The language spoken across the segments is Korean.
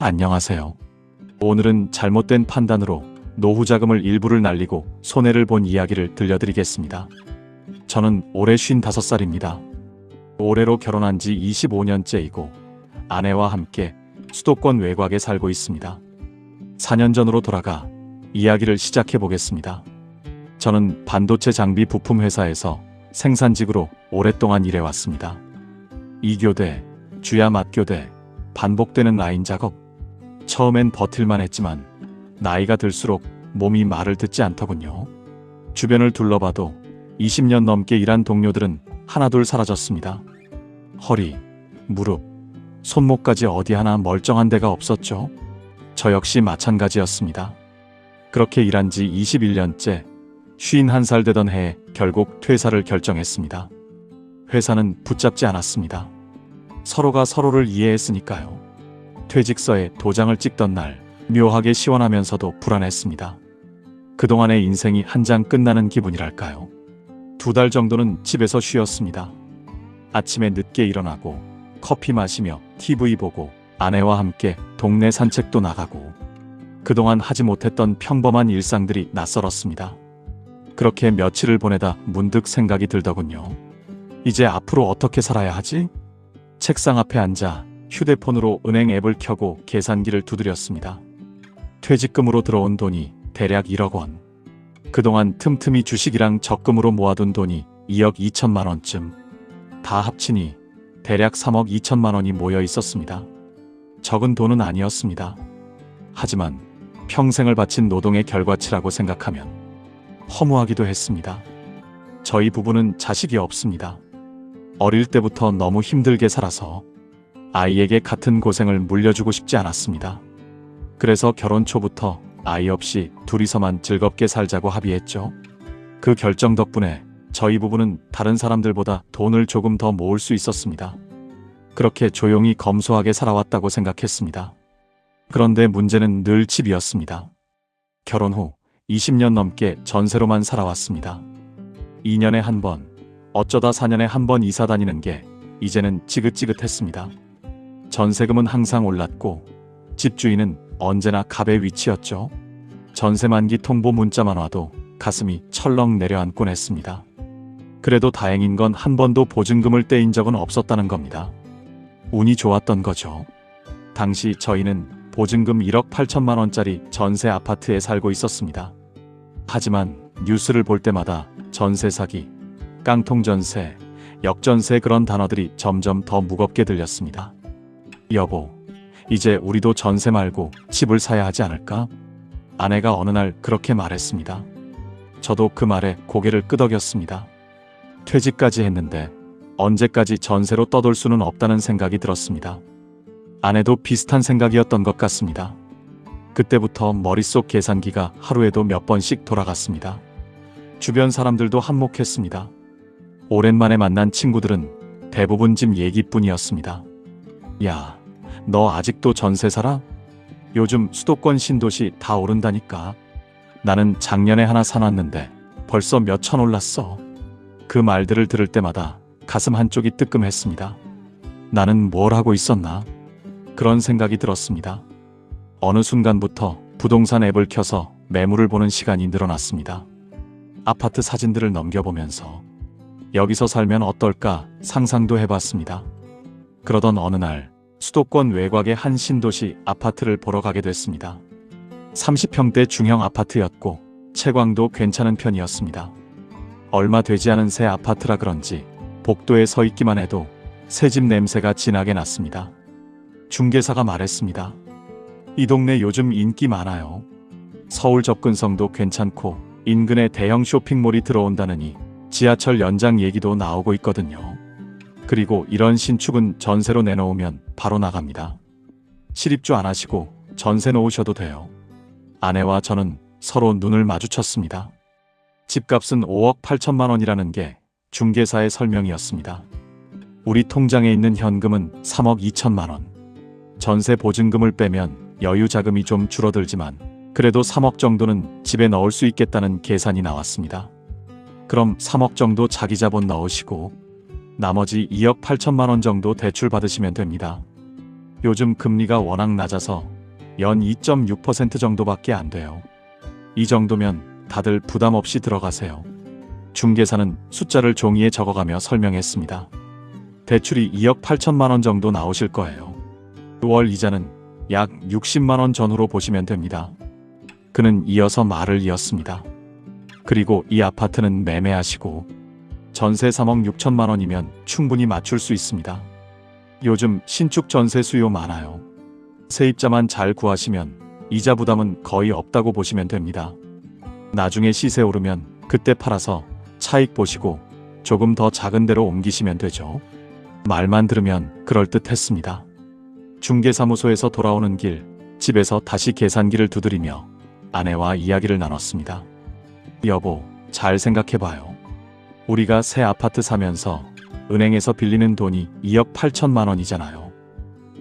안녕하세요. 오늘은 잘못된 판단으로 노후 자금을 일부를 날리고 손해를 본 이야기를 들려드리겠습니다. 저는 올해 55살입니다. 올해로 결혼한 지 25년째이고 아내와 함께 수도권 외곽에 살고 있습니다. 4년 전으로 돌아가 이야기를 시작해 보겠습니다. 저는 반도체 장비 부품 회사에서 생산직으로 오랫동안 일해왔습니다. 2교대, 주야 맞교대, 반복되는 라인 작업. 처음엔 버틸만 했지만 나이가 들수록 몸이 말을 듣지 않더군요. 주변을 둘러봐도 20년 넘게 일한 동료들은 하나둘 사라졌습니다. 허리, 무릎, 손목까지 어디 하나 멀쩡한 데가 없었죠. 저 역시 마찬가지였습니다. 그렇게 일한 지 21년째, 51살 되던 해에 결국 퇴사를 결정했습니다. 회사는 붙잡지 않았습니다. 서로가 서로를 이해했으니까요. 퇴직서에 도장을 찍던 날, 묘하게 시원하면서도 불안했습니다. 그동안의 인생이 한 장 끝나는 기분이랄까요. 2달 정도는 집에서 쉬었습니다. 아침에 늦게 일어나고 커피 마시며 TV 보고 아내와 함께 동네 산책도 나가고 그동안 하지 못했던 평범한 일상들이 낯설었습니다. 그렇게 며칠을 보내다 문득 생각이 들더군요. 이제 앞으로 어떻게 살아야 하지? 책상 앞에 앉아 휴대폰으로 은행 앱을 켜고 계산기를 두드렸습니다. 퇴직금으로 들어온 돈이 대략 1억 원. 그동안 틈틈이 주식이랑 적금으로 모아둔 돈이 2억 2천만 원쯤. 다 합치니 대략 3억 2천만 원이 모여 있었습니다. 적은 돈은 아니었습니다. 하지만 평생을 바친 노동의 결과치라고 생각하면 허무하기도 했습니다. 저희 부부는 자식이 없습니다. 어릴 때부터 너무 힘들게 살아서 아이에게 같은 고생을 물려주고 싶지 않았습니다. 그래서 결혼 초부터 아이 없이 둘이서만 즐겁게 살자고 합의했죠. 그 결정 덕분에 저희 부부는 다른 사람들보다 돈을 조금 더 모을 수 있었습니다. 그렇게 조용히 검소하게 살아왔다고 생각했습니다. 그런데 문제는 늘 집이었습니다. 결혼 후 20년 넘게 전세로만 살아왔습니다. 2년에 한 번, 어쩌다 4년에 한 번 이사 다니는 게 이제는 지긋지긋했습니다. 전세금은 항상 올랐고 집주인은 언제나 갑의 위치였죠. 전세 만기 통보 문자만 와도 가슴이 철렁 내려앉곤 했습니다. 그래도 다행인 건 한 번도 보증금을 떼인 적은 없었다는 겁니다. 운이 좋았던 거죠. 당시 저희는 보증금 1억 8천만 원짜리 전세 아파트에 살고 있었습니다. 하지만 뉴스를 볼 때마다 전세 사기, 깡통 전세, 역전세 그런 단어들이 점점 더 무겁게 들렸습니다. 여보, 이제 우리도 전세 말고 집을 사야 하지 않을까? 아내가 어느 날 그렇게 말했습니다. 저도 그 말에 고개를 끄덕였습니다. 퇴직까지 했는데 언제까지 전세로 떠돌 수는 없다는 생각이 들었습니다. 아내도 비슷한 생각이었던 것 같습니다. 그때부터 머릿속 계산기가 하루에도 몇 번씩 돌아갔습니다. 주변 사람들도 한몫했습니다. 오랜만에 만난 친구들은 대부분 집 얘기뿐이었습니다. 야, 너 아직도 전세 살아? 요즘 수도권 신도시 다 오른다니까. 나는 작년에 하나 사놨는데 벌써 몇 천 올랐어. 그 말들을 들을 때마다 가슴 한쪽이 뜨끔했습니다. 나는 뭘 하고 있었나? 그런 생각이 들었습니다. 어느 순간부터 부동산 앱을 켜서 매물을 보는 시간이 늘어났습니다. 아파트 사진들을 넘겨보면서 여기서 살면 어떨까 상상도 해봤습니다. 그러던 어느 날 수도권 외곽의 한 신도시 아파트를 보러 가게 됐습니다. 30평대 중형 아파트였고 채광도 괜찮은 편이었습니다. 얼마 되지 않은 새 아파트라 그런지 복도에 서 있기만 해도 새집 냄새가 진하게 났습니다. 중개사가 말했습니다. 이 동네 요즘 인기 많아요. 서울 접근성도 괜찮고 인근에 대형 쇼핑몰이 들어온다느니 지하철 연장 얘기도 나오고 있거든요. 그리고 이런 신축은 전세로 내놓으면 바로 나갑니다. 실입주 안 하시고 전세 놓으셔도 돼요. 아내와 저는 서로 눈을 마주쳤습니다. 집값은 5억 8천만 원이라는 게 중개사의 설명이었습니다. 우리 통장에 있는 현금은 3억 2천만 원. 전세 보증금을 빼면 여유 자금이 좀 줄어들지만 그래도 3억 정도는 집에 넣을 수 있겠다는 계산이 나왔습니다. 그럼 3억 정도 자기 자본 넣으시고 나머지 2억 8천만 원 정도 대출 받으시면 됩니다. 요즘 금리가 워낙 낮아서 연 2.6% 정도밖에 안 돼요. 이 정도면 다들 부담 없이 들어가세요. 중개사는 숫자를 종이에 적어가며 설명했습니다. 대출이 2억 8천만 원 정도 나오실 거예요. 월 이자는 약 60만 원 전후로 보시면 됩니다. 그는 이어서 말을 이었습니다. 그리고 이 아파트는 매매하시고 전세 3억 6천만 원이면 충분히 맞출 수 있습니다. 요즘 신축 전세 수요 많아요. 세입자만 잘 구하시면 이자 부담은 거의 없다고 보시면 됩니다. 나중에 시세 오르면 그때 팔아서 차익 보시고 조금 더 작은 데로 옮기시면 되죠. 말만 들으면 그럴듯했습니다. 중개사무소에서 돌아오는 길, 집에서 다시 계산기를 두드리며 아내와 이야기를 나눴습니다. 여보, 잘 생각해봐요. 우리가 새 아파트 사면서 은행에서 빌리는 돈이 2억 8천만 원이잖아요.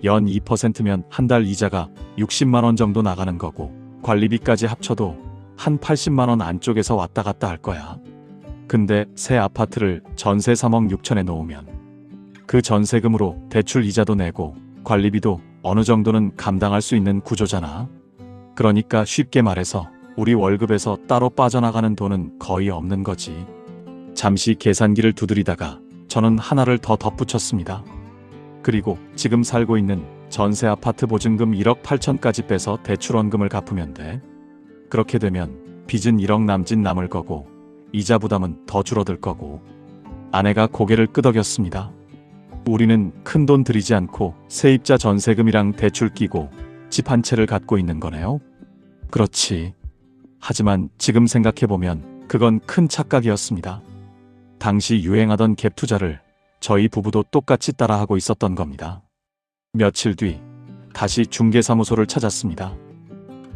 연 2%면 한 달 이자가 60만 원 정도 나가는 거고 관리비까지 합쳐도 한 80만 원 안쪽에서 왔다 갔다 할 거야. 근데 새 아파트를 전세 3억 6천에 놓으면 그 전세금으로 대출 이자도 내고 관리비도 어느 정도는 감당할 수 있는 구조잖아. 그러니까 쉽게 말해서 우리 월급에서 따로 빠져나가는 돈은 거의 없는 거지. 잠시 계산기를 두드리다가 저는 하나를 더 덧붙였습니다. 그리고 지금 살고 있는 전세 아파트 보증금 1억 8천까지 빼서 대출원금을 갚으면 돼. 그렇게 되면 빚은 1억 남짓 남을 거고 이자 부담은 더 줄어들 거고. 아내가 고개를 끄덕였습니다. 우리는 큰돈 들이지 않고 세입자 전세금이랑 대출 끼고 집 한 채를 갖고 있는 거네요. 그렇지. 하지만 지금 생각해보면 그건 큰 착각이었습니다. 당시 유행하던 갭 투자를 저희 부부도 똑같이 따라하고 있었던 겁니다. 며칠 뒤 다시 중개사무소를 찾았습니다.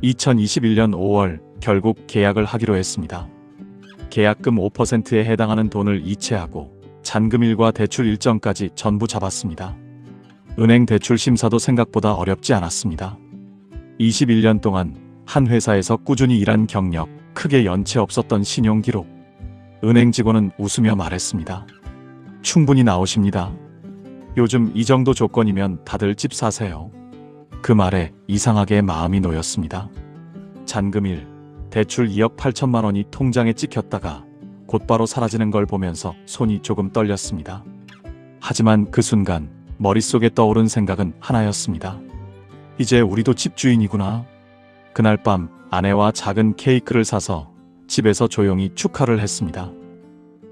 2021년 5월 결국 계약을 하기로 했습니다. 계약금 5%에 해당하는 돈을 이체하고 잔금일과 대출 일정까지 전부 잡았습니다. 은행 대출 심사도 생각보다 어렵지 않았습니다. 21년 동안 한 회사에서 꾸준히 일한 경력, 크게 연체 없었던 신용기록. 은행 직원은 웃으며 말했습니다. 충분히 나오십니다. 요즘 이 정도 조건이면 다들 집 사세요. 그 말에 이상하게 마음이 놓였습니다. 잔금일, 대출 2억 8천만 원이 통장에 찍혔다가 곧바로 사라지는 걸 보면서 손이 조금 떨렸습니다. 하지만 그 순간 머릿속에 떠오른 생각은 하나였습니다. 이제 우리도 집주인이구나. 그날 밤 아내와 작은 케이크를 사서 집에서 조용히 축하를 했습니다.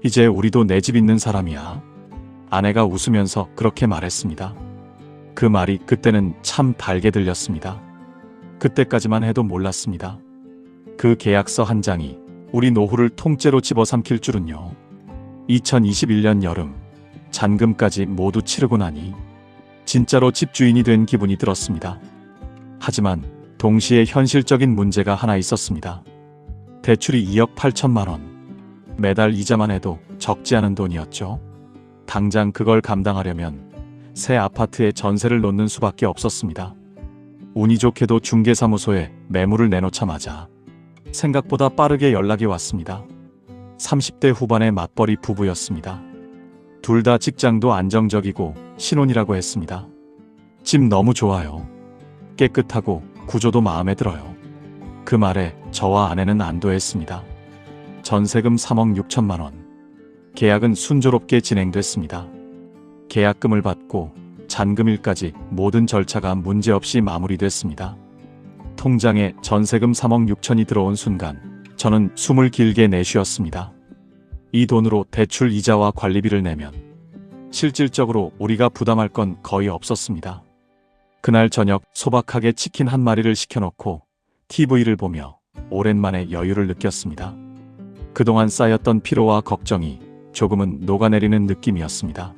이제 우리도 내 집 있는 사람이야. 아내가 웃으면서 그렇게 말했습니다. 그 말이 그때는 참 달게 들렸습니다. 그때까지만 해도 몰랐습니다. 그 계약서 한 장이 우리 노후를 통째로 집어삼킬 줄은요. 2021년 여름 잔금까지 모두 치르고 나니 진짜로 집주인이 된 기분이 들었습니다. 하지만 동시에 현실적인 문제가 하나 있었습니다. 대출이 2억 8천만 원. 매달 이자만 해도 적지 않은 돈이었죠. 당장 그걸 감당하려면 새 아파트에 전세를 놓는 수밖에 없었습니다. 운이 좋게도 중개사무소에 매물을 내놓자마자 생각보다 빠르게 연락이 왔습니다. 30대 후반의 맞벌이 부부였습니다. 둘 다 직장도 안정적이고 신혼이라고 했습니다. 집 너무 좋아요. 깨끗하고 구조도 마음에 들어요. 그 말에 저와 아내는 안도했습니다. 전세금 3억 6천만 원. 계약은 순조롭게 진행됐습니다. 계약금을 받고 잔금일까지 모든 절차가 문제없이 마무리됐습니다. 통장에 전세금 3억 6천이 들어온 순간 저는 숨을 길게 내쉬었습니다. 이 돈으로 대출 이자와 관리비를 내면 실질적으로 우리가 부담할 건 거의 없었습니다. 그날 저녁 소박하게 치킨 한 마리를 시켜놓고 TV를 보며 오랜만에 여유를 느꼈습니다. 그동안 쌓였던 피로와 걱정이 조금은 녹아내리는 느낌이었습니다.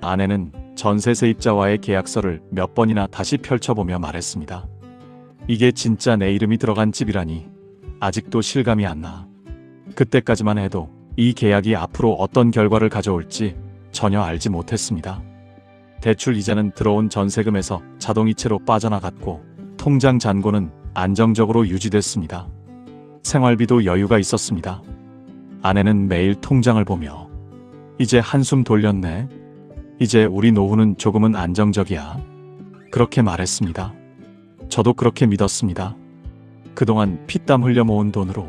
아내는 전세 세입자와의 계약서를 몇 번이나 다시 펼쳐보며 말했습니다. 이게 진짜 내 이름이 들어간 집이라니 아직도 실감이 안 나. 그때까지만 해도 이 계약이 앞으로 어떤 결과를 가져올지 전혀 알지 못했습니다. 대출 이자는 들어온 전세금에서 자동이체로 빠져나갔고 통장 잔고는 안정적으로 유지됐습니다. 생활비도 여유가 있었습니다. 아내는 매일 통장을 보며 이제 한숨 돌렸네. 이제 우리 노후는 조금은 안정적이야. 그렇게 말했습니다. 저도 그렇게 믿었습니다. 그동안 피땀 흘려 모은 돈으로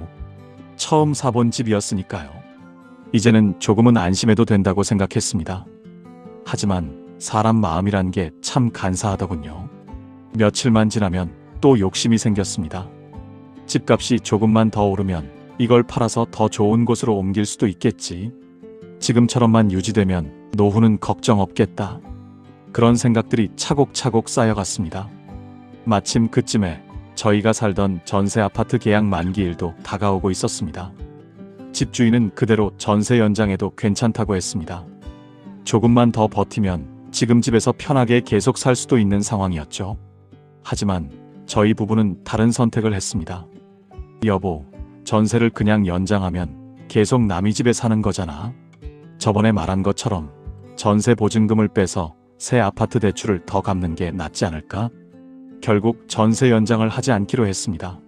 처음 사본 집이었으니까요. 이제는 조금은 안심해도 된다고 생각했습니다. 하지만 사람 마음이란 게 참 간사하더군요. 며칠만 지나면 또 욕심이 생겼습니다. 집값이 조금만 더 오르면 이걸 팔아서 더 좋은 곳으로 옮길 수도 있겠지. 지금처럼만 유지되면 노후는 걱정 없겠다. 그런 생각들이 차곡차곡 쌓여갔습니다. 마침 그쯤에 저희가 살던 전세 아파트 계약 만기일도 다가오고 있었습니다. 집주인은 그대로 전세 연장해도 괜찮다고 했습니다. 조금만 더 버티면 지금 집에서 편하게 계속 살 수도 있는 상황이었죠. 하지만 저희 부부는 다른 선택을 했습니다. 여보, 전세를 그냥 연장하면 계속 남의 집에 사는 거잖아. 저번에 말한 것처럼 전세 보증금을 빼서 새 아파트 대출을 더 갚는 게 낫지 않을까? 결국 전세 연장을 하지 않기로 했습니다.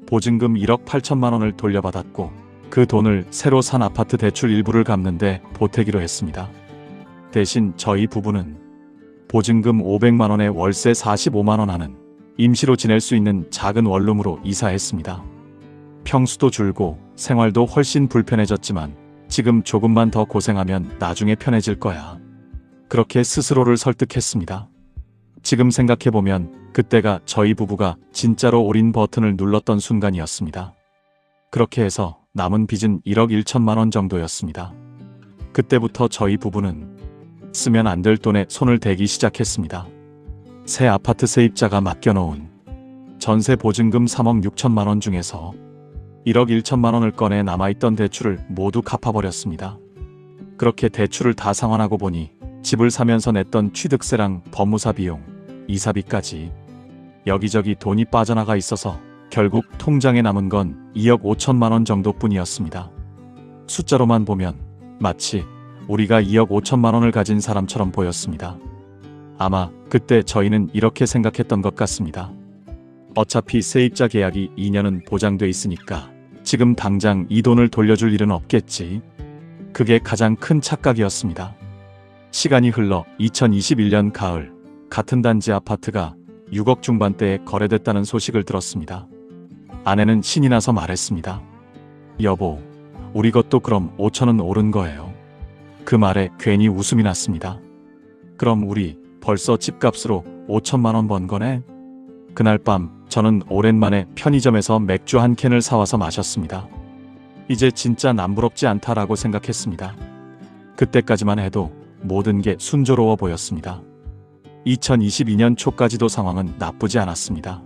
보증금 1억 8천만 원을 돌려받았고 그 돈을 새로 산 아파트 대출 일부를 갚는데 보태기로 했습니다. 대신 저희 부부는 보증금 500만 원에 월세 45만 원 하는 임시로 지낼 수 있는 작은 원룸으로 이사했습니다. 평수도 줄고 생활도 훨씬 불편해졌지만 지금 조금만 더 고생하면 나중에 편해질 거야. 그렇게 스스로를 설득했습니다. 지금 생각해보면 그때가 저희 부부가 진짜로 올인 버튼을 눌렀던 순간이었습니다. 그렇게 해서 남은 빚은 1억 1천만 원 정도였습니다. 그때부터 저희 부부는 쓰면 안 될 돈에 손을 대기 시작했습니다. 새 아파트 세입자가 맡겨놓은 전세 보증금 3억 6천만 원 중에서 1억 1천만 원을 꺼내 남아있던 대출을 모두 갚아버렸습니다. 그렇게 대출을 다 상환하고 보니 집을 사면서 냈던 취득세랑 법무사 비용, 이사비까지 여기저기 돈이 빠져나가 있어서 결국 통장에 남은 건 2억 5천만 원 정도뿐이었습니다. 숫자로만 보면 마치 우리가 2억 5천만 원을 가진 사람처럼 보였습니다. 아마 그때 저희는 이렇게 생각했던 것 같습니다. 어차피 세입자 계약이 2년은 보장돼 있으니까 지금 당장 이 돈을 돌려줄 일은 없겠지. 그게 가장 큰 착각이었습니다. 시간이 흘러 2021년 가을, 같은 단지 아파트가 6억 중반대에 거래됐다는 소식을 들었습니다. 아내는 신이 나서 말했습니다. 여보, 우리 것도 그럼 5천은 오른 거예요. 그 말에 괜히 웃음이 났습니다. 그럼 우리 벌써 집값으로 5천만 원 번 거네? 그날 밤 저는 오랜만에 편의점에서 맥주 한 캔을 사와서 마셨습니다. 이제 진짜 남부럽지 않다라고 생각했습니다. 그때까지만 해도 모든 게 순조로워 보였습니다. 2022년 초까지도 상황은 나쁘지 않았습니다.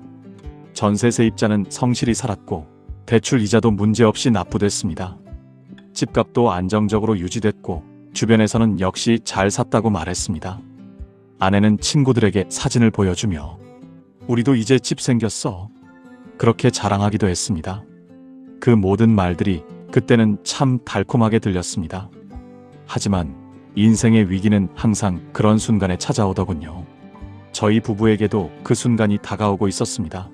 전세 세입자는 성실히 살았고 대출 이자도 문제없이 납부됐습니다. 집값도 안정적으로 유지됐고 주변에서는 역시 잘 샀다고 말했습니다. 아내는 친구들에게 사진을 보여주며 우리도 이제 집 생겼어. 그렇게 자랑하기도 했습니다. 그 모든 말들이 그때는 참 달콤하게 들렸습니다. 하지만 인생의 위기는 항상 그런 순간에 찾아오더군요. 저희 부부에게도 그 순간이 다가오고 있었습니다.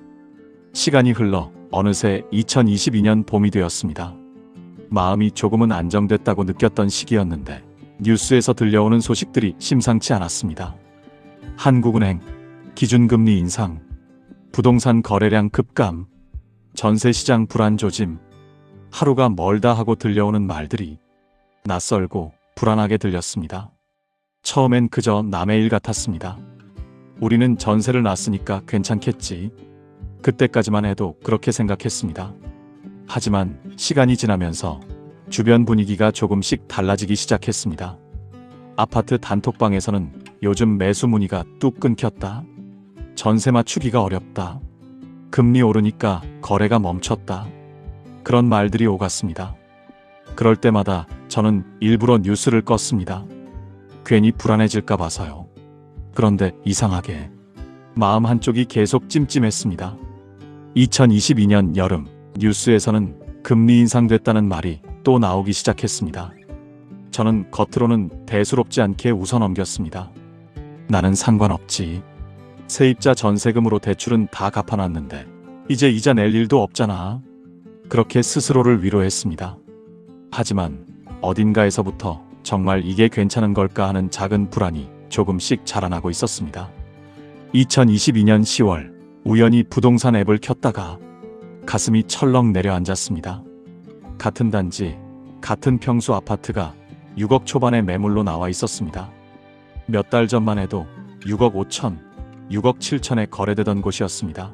시간이 흘러 어느새 2022년 봄이 되었습니다. 마음이 조금은 안정됐다고 느꼈던 시기였는데 뉴스에서 들려오는 소식들이 심상치 않았습니다. 한국은행, 기준금리 인상, 부동산 거래량 급감, 전세시장 불안 조짐, 하루가 멀다 하고 들려오는 말들이 낯설고 불안하게 들렸습니다. 처음엔 그저 남의 일 같았습니다. 우리는 전세를 놨으니까 괜찮겠지. 그때까지만 해도 그렇게 생각했습니다. 하지만 시간이 지나면서 주변 분위기가 조금씩 달라지기 시작했습니다. 아파트 단톡방에서는 요즘 매수 문의가 뚝 끊겼다. 전세 맞추기가 어렵다. 금리 오르니까 거래가 멈췄다. 그런 말들이 오갔습니다. 그럴 때마다 저는 일부러 뉴스를 껐습니다. 괜히 불안해질까 봐서요. 그런데 이상하게 마음 한쪽이 계속 찜찜했습니다. 2022년 여름 뉴스에서는 금리 인상됐다는 말이 또 나오기 시작했습니다. 저는 겉으로는 대수롭지 않게 웃어넘겼습니다. 나는 상관없지. 세입자 전세금으로 대출은 다 갚아놨는데 이제 이자 낼 일도 없잖아. 그렇게 스스로를 위로했습니다. 하지만 어딘가에서부터 정말 이게 괜찮은 걸까 하는 작은 불안이 조금씩 자라나고 있었습니다. 2022년 10월 우연히 부동산 앱을 켰다가 가슴이 철렁 내려앉았습니다. 같은 단지, 같은 평수 아파트가 6억 초반의 매물로 나와 있었습니다. 몇 달 전만 해도 6억 5천, 6억 7천에 거래되던 곳이었습니다.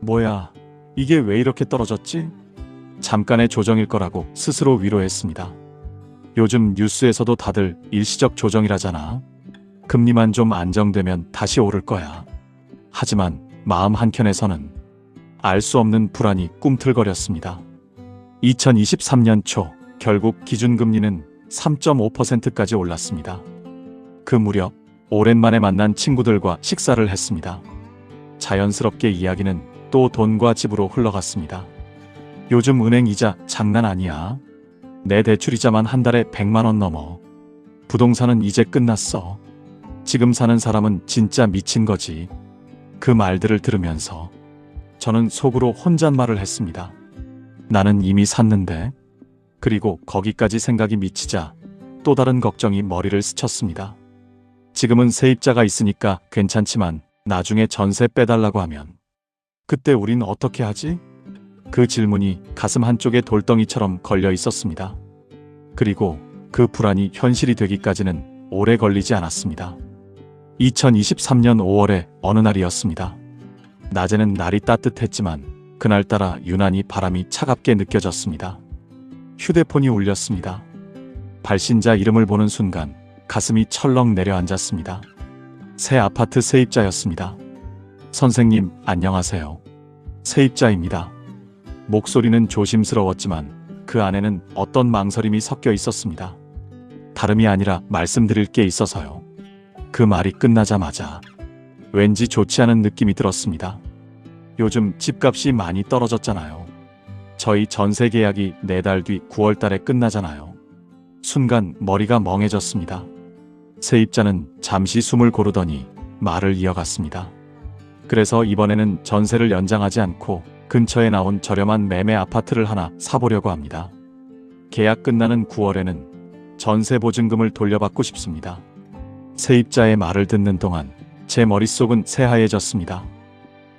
뭐야, 이게 왜 이렇게 떨어졌지? 잠깐의 조정일 거라고 스스로 위로했습니다. 요즘 뉴스에서도 다들 일시적 조정이라잖아. 금리만 좀 안정되면 다시 오를 거야. 하지만 마음 한켠에서는 알 수 없는 불안이 꿈틀거렸습니다. 2023년 초 결국 기준금리는 3.5%까지 올랐습니다. 그 무렵 오랜만에 만난 친구들과 식사를 했습니다. 자연스럽게 이야기는 또 돈과 집으로 흘러갔습니다. 요즘 은행 이자 장난 아니야. 내 대출이자만 한 달에 100만 원 넘어. 부동산은 이제 끝났어. 지금 사는 사람은 진짜 미친 거지. 그 말들을 들으면서 저는 속으로 혼잣말을 했습니다. 나는 이미 샀는데. 그리고 거기까지 생각이 미치자 또 다른 걱정이 머리를 스쳤습니다. 지금은 세입자가 있으니까 괜찮지만 나중에 전세 빼달라고 하면 그때 우린 어떻게 하지? 그 질문이 가슴 한쪽에 돌덩이처럼 걸려 있었습니다. 그리고 그 불안이 현실이 되기까지는 오래 걸리지 않았습니다. 2023년 5월의 어느 날이었습니다. 낮에는 날이 따뜻했지만 그날따라 유난히 바람이 차갑게 느껴졌습니다. 휴대폰이 울렸습니다. 발신자 이름을 보는 순간 가슴이 철렁 내려앉았습니다. 새 아파트 세입자였습니다. 선생님, 안녕하세요. 세입자입니다. 목소리는 조심스러웠지만 그 안에는 어떤 망설임이 섞여 있었습니다. 다름이 아니라 말씀드릴 게 있어서요. 그 말이 끝나자마자 왠지 좋지 않은 느낌이 들었습니다. 요즘 집값이 많이 떨어졌잖아요. 저희 전세 계약이 4달 뒤 9월 달에 끝나잖아요. 순간 머리가 멍해졌습니다. 세입자는 잠시 숨을 고르더니 말을 이어갔습니다. 그래서 이번에는 전세를 연장하지 않고 근처에 나온 저렴한 매매 아파트를 하나 사보려고 합니다. 계약 끝나는 9월에는 전세 보증금을 돌려받고 싶습니다. 세입자의 말을 듣는 동안 제 머릿속은 새하얘졌습니다.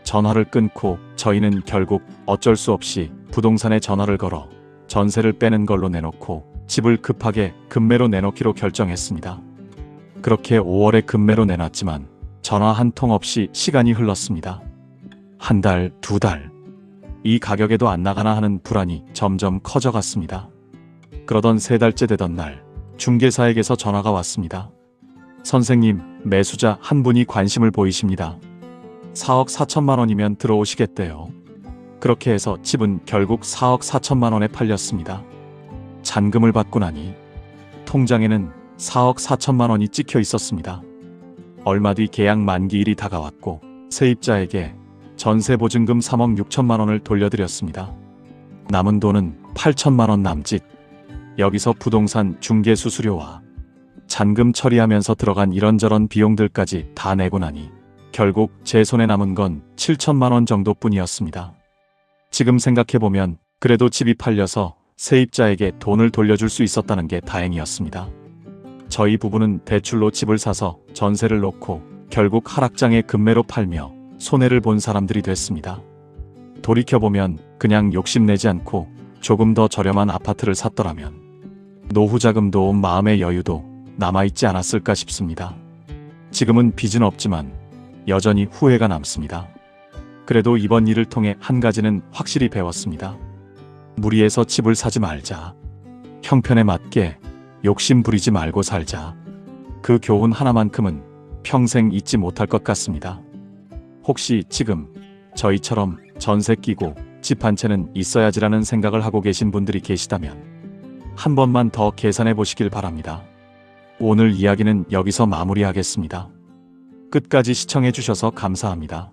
전화를 끊고 저희는 결국 어쩔 수 없이 부동산에 전화를 걸어 전세를 빼는 걸로 내놓고 집을 급하게 급매로 내놓기로 결정했습니다. 그렇게 5월에 급매로 내놨지만 전화 한 통 없이 시간이 흘렀습니다. 한 달, 2달. 이 가격에도 안 나가나 하는 불안이 점점 커져갔습니다. 그러던 3달째 되던 날 중개사에게서 전화가 왔습니다. 선생님, 매수자 한 분이 관심을 보이십니다. 4억 4천만 원이면 들어오시겠대요. 그렇게 해서 집은 결국 4억 4천만 원에 팔렸습니다. 잔금을 받고 나니 통장에는 4억 4천만 원이 찍혀 있었습니다. 얼마 뒤 계약 만기일이 다가왔고 세입자에게 전세 보증금 3억 6천만 원을 돌려드렸습니다. 남은 돈은 8천만 원 남짓. 여기서 부동산 중개 수수료와 잔금 처리하면서 들어간 이런저런 비용들까지 다 내고 나니 결국 제 손에 남은 건 7천만 원 정도뿐이었습니다. 지금 생각해보면 그래도 집이 팔려서 세입자에게 돈을 돌려줄 수 있었다는 게 다행이었습니다. 저희 부부는 대출로 집을 사서 전세를 놓고 결국 하락장에 급매로 팔며 손해를 본 사람들이 됐습니다. 돌이켜보면 그냥 욕심내지 않고 조금 더 저렴한 아파트를 샀더라면 노후 자금도 마음의 여유도 남아있지 않았을까 싶습니다. 지금은 빚은 없지만 여전히 후회가 남습니다. 그래도 이번 일을 통해 한 가지는 확실히 배웠습니다. 무리해서 집을 사지 말자. 형편에 맞게 욕심 부리지 말고 살자. 그 교훈 하나만큼은 평생 잊지 못할 것 같습니다. 혹시 지금 저희처럼 전세 끼고 집 한 채는 있어야지라는 생각을 하고 계신 분들이 계시다면 한 번만 더 계산해 보시길 바랍니다. 오늘 이야기는 여기서 마무리하겠습니다. 끝까지 시청해 주셔서 감사합니다.